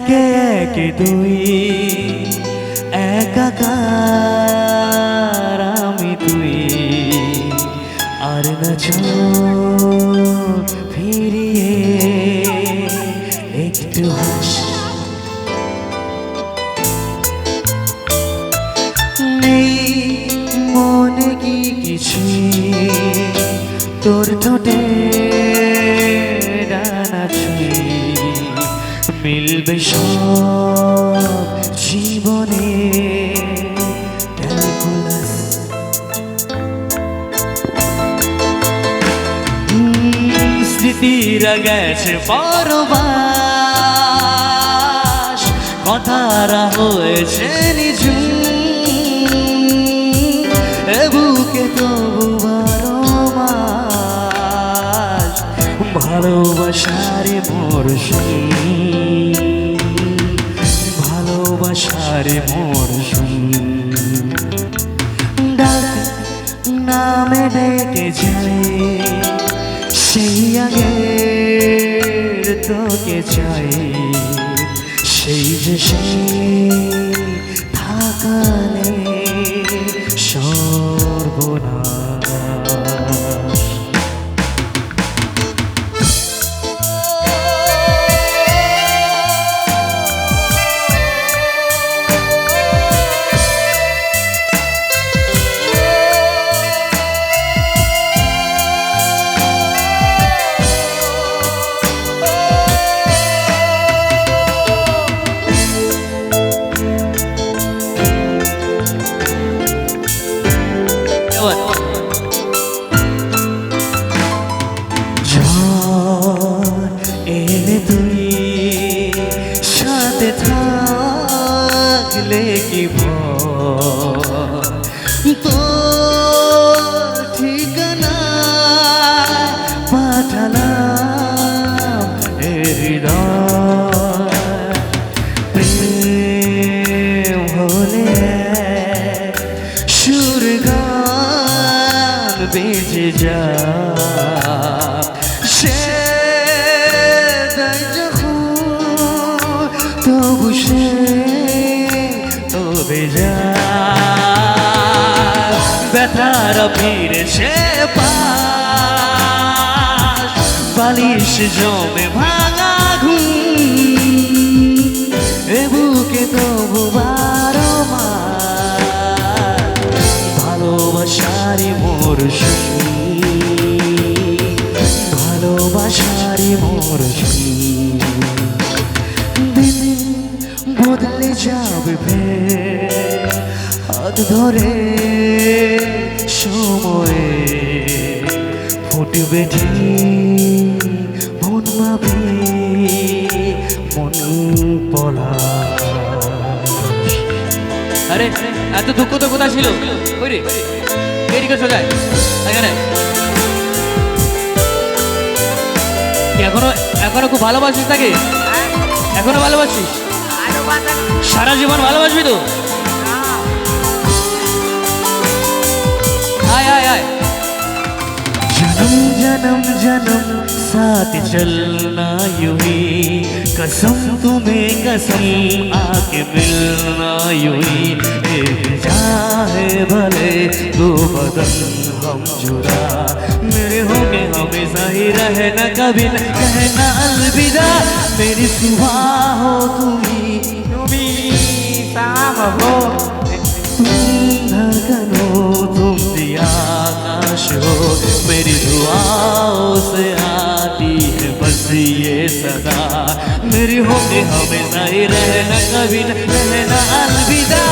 একে একে দুই একাকার আমি তুই আর না চোখ ফিরিয়ে একটু হাস নেই মনে কি কিছু তোর ঠোঁটে ডানা ছুঁয়ে মিলবে সব জীবনে ক্যালকুলাস স্মৃতিরা গেছে পরবাস কথারা হয়েছে নিঝুম এ বুকে তবু বারো মাস ভালোবাসার মরশুম ভালোবাসার মরশুম ডাক নামে ডেকে যায় সেই আগের তোকে চাই সেই যে সেই থাকালে সর্বনাশ এলে তুই সাথে থাকলে কি তো ঠিকানা পাঠালাম হৃদয় প্রেম হলে সুর গান বেজে যা তবু সে তবে যা ব্যথার ফিরেছে পাশ বালিশ জমে ভাঙা ঘুম এ বুকে তবু বারো মাস ভালোবাসারি মরশুম ভালোবাসারি মরশুম বদলে যাবে হাত ধরে সময়ে ফুটবে মন মাবে মন পলাশ আরে এত দুঃখ তো কোথায় ছিল ওই রে এদিকে সোজায় এখানে এখনো খুব ভালোবাসিস তাকে এখনো ভালোবাসিস সারা জীবন ভালোবাসবি তো आय आय आय जन्म जन्म जन्म साथ चलना यूं ही कसम तुम्हें कसम आके मिलना यूं ही एक चाहे भले दो बदन हम जुदा मेरे होंगे हमेशा ही रहना कभी न कहना अलविदा मेरी सुबह हो तुम्ही शाम हो धड़कनो तुम दिया आकाश हो मेरी दुआओं से आती है बस ये सदा मेरी होंगे हमेशा ही रहना कभी न कहना अलविदा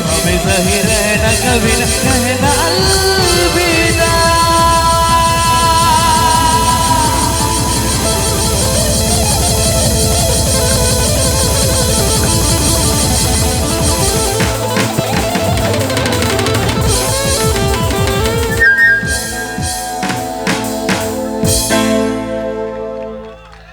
हमेशा ही रहना कभी न कहना